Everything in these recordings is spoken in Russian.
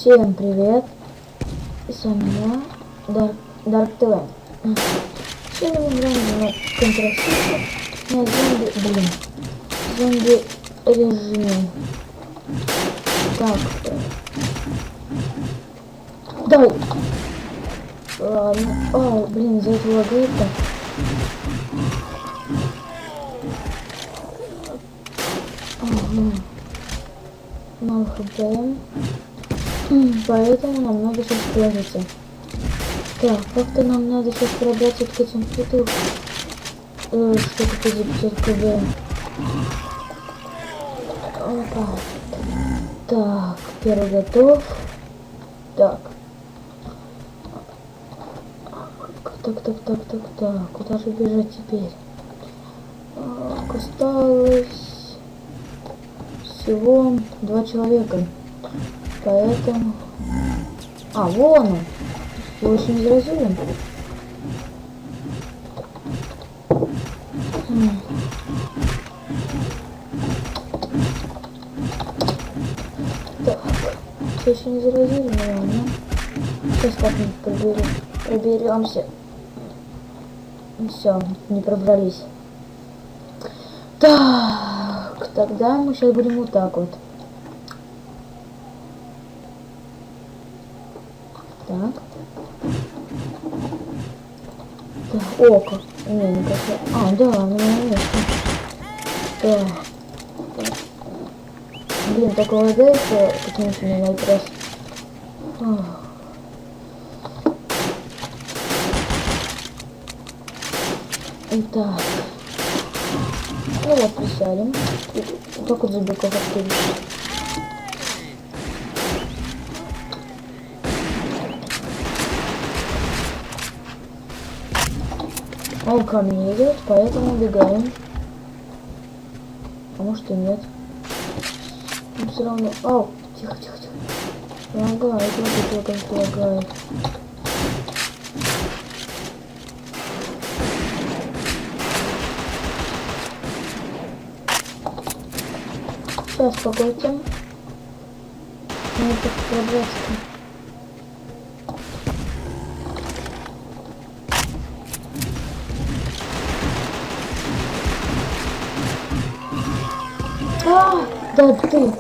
Всем привет! С вами я, Dark TV. Сегодня мы играем на контрасище на зомби режиме. Так. Дай! Ладно. За это лагает-то. Мало хп. Поэтому нам надо сейчас справиться. Так, как-то нам надо сейчас пробраться к этим фиту. Что-то за 500 кб. Опа. Так, первый готов. Так. Так. Куда же бежать теперь? Осталось всего 2 человека. Поэтому... вон он! Его еще не заразили? Так, все еще не заразили, наверное. Сейчас как-нибудь проберемся. Все, не пробрались. Так, тогда мы сейчас будем вот так вот. Так. Око. Не красиво. Да, ну место. Так. Блин, так лагает, почему-то не на этот раз. Итак. Ну вот, присядем. Только вот зубиков открыли. Он ко мне идет, поэтому убегаем. А может и нет. Но все равно... Тихо. Лагает. Сейчас, погодьте. Надо пробраться. Да ты!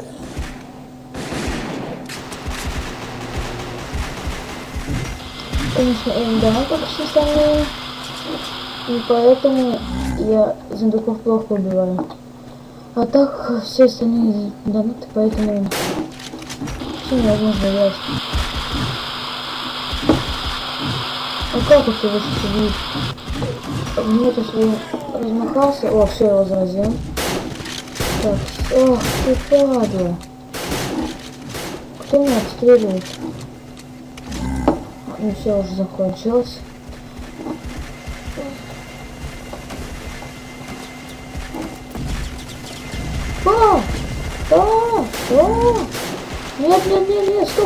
Конечно, как все остальные. И поэтому я зомбиков плохо убиваю. А так все остальные донаты, поэтому все невозможно делать. Как это его сейчас убить? Нету свой размахался. Все, его заразил. Так, ты падла. Кто меня обстреливает? Ну все, уже закончилось. Нет, 100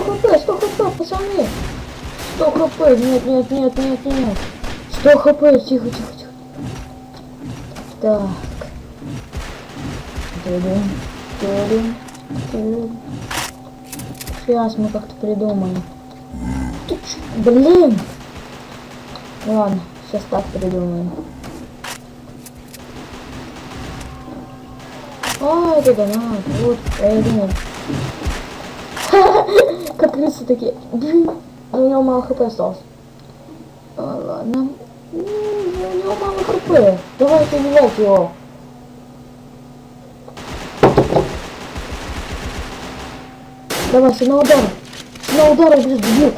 хп, пацаны. 100 хп, нет. 100 хп, тихо. Так. Сейчас мы как-то придумаем. Блин! Ладно, сейчас так придумаем. Это донат. Вот, я думал. Как крысы такие. Блин, у него мало хп осталось. Ладно. У него мало хп. Давайте убивать его. Давай, на удар, дебил.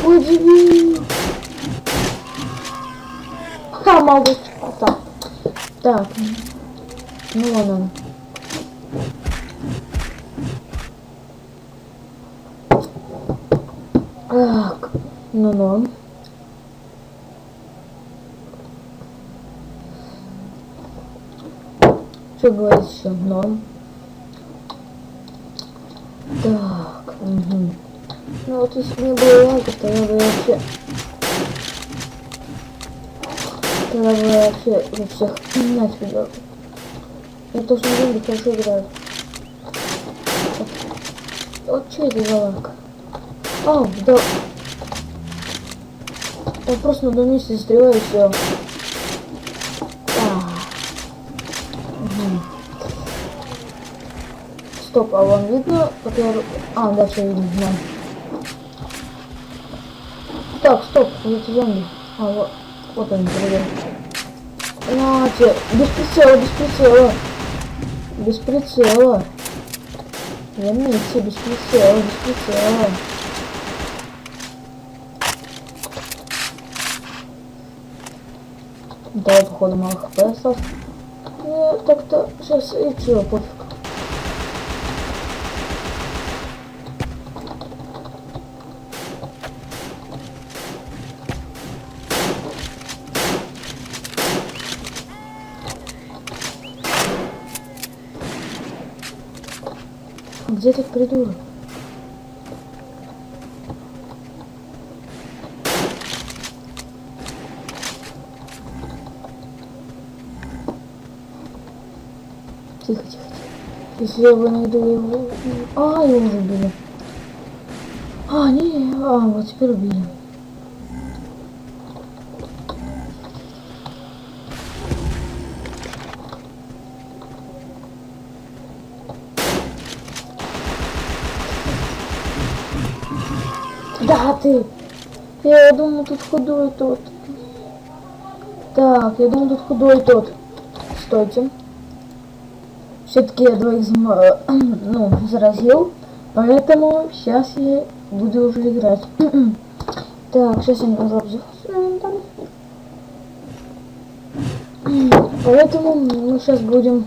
Ой, дебил. Молодец. Так. Ну, вон он. Так. Ну. Что говорить еще? Норм. Так. Ну вот если бы не было лайков, то я бы вообще... во всех нафиг дал. Я тоже не зомби хорошо играю. Вот что это за лак? А, да. Я просто на одном месте стреляю и все. Угу. Стоп, а вам видно, как я... А, да, все видно, да. Так, стоп, это зомби. А, вот они, проверь. На тебе, без прицела, без прицела. Без прицела. Заметьте, без прицела, без прицела. Да, походу мало хп осталось. Так-то сейчас и чё, пофиг. Где этот придурок? Тихо, тихо, тихо. Если я его найду, его... А, его уже убили. А, не, вот теперь убили. Да, ты! Я думал, тут худой тот. Так, я думал, тут худой тот. Стойте. Все-таки я двоих заразил, поэтому сейчас я буду уже играть. Так, сейчас я не разобью. Поэтому мы сейчас будем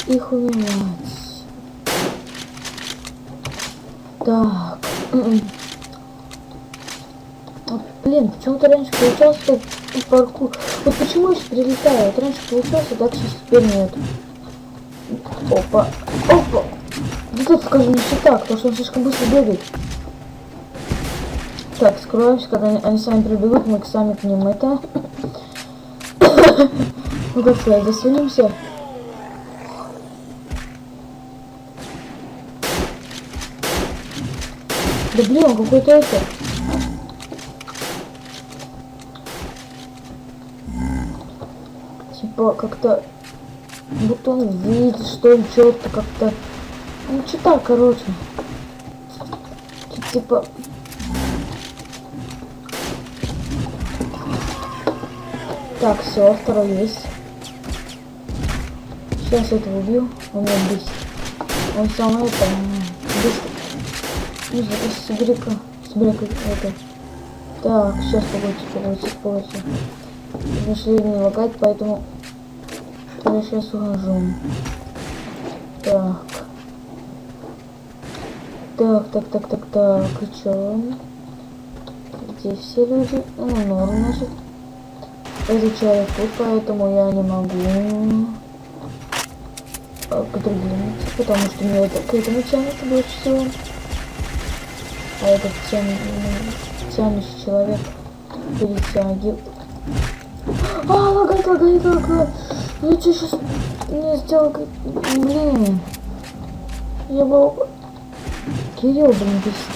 их убивать. Так. Блин, почему-то раньше получалось, что паркур. Вот почему я прилетаю? Вот раньше получался, так сейчас теперь нет. Опа. Опа. Да тут, скажем, все так, потому что он слишком быстро бегает. Так, скроемся, когда они сами прибегут, мы сами к ним это. Ну как сказать, засунемся. Да блин, он какой-то это. Типа как-то будто он видит, что ли, что-то как-то. Ну что так, короче. Типа. Так, все, второй есть. Сейчас этого убью. Он меня бесит. Он сам это быстро. Ну, собери-ка это. Так, сейчас погодите. Нашли не лагать, поэтому я сейчас ухожу. Так. И чё? Где все люди? Ну, норм, значит. Этот человек тут, поэтому я не могу к другим, потому что мне это к этому тянется больше всего. А этот тянущий человек перетягивает. Лагает. Я что сейчас не сделал? Блин. Я был... Кирилл, блин, бесит.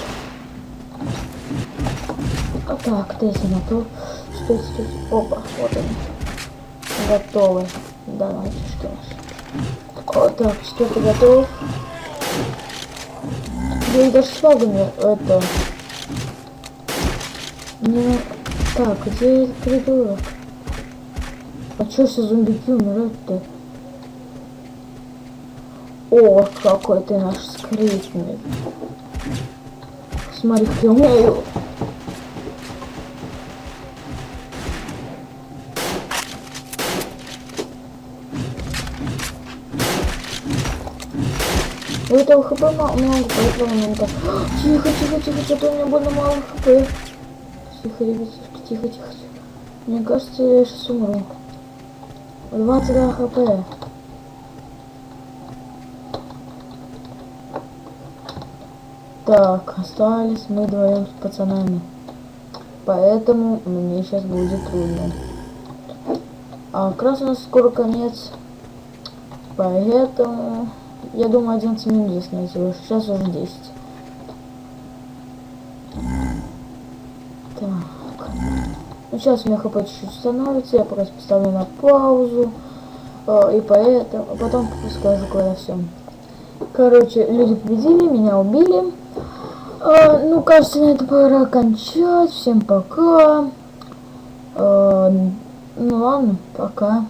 А так, Тесси готов. Стойте. Опа, вот они. Готовы. Да, мальчишки наши. О, так, четвертый готов. Блин, даже с флагами это... Не... Так, где этот придурок? А чё все зомбики умирают-то? О, какой ты наш скрытный. Смотри, как я умею. У этого хп много, поэтому мне так. Тихо, что-то у меня больно мало хп. Тихо, ребятишки, тихо. Мне кажется, я сейчас умру. 22 хп. Так, остались мы вдвоем с пацанами. Поэтому мне сейчас будет трудно. А как раз у нас скоро конец. Поэтому... Я думаю, 11 минут здесь найти. Сейчас уже 10. Ну, сейчас у меня хп чуть-чуть становится, я просто поставлю на паузу. И поэтому, а потом скажу, когда все. Короче, люди победили, меня убили. Ну, кажется, на это пора кончать. Всем пока. Ну ладно, пока.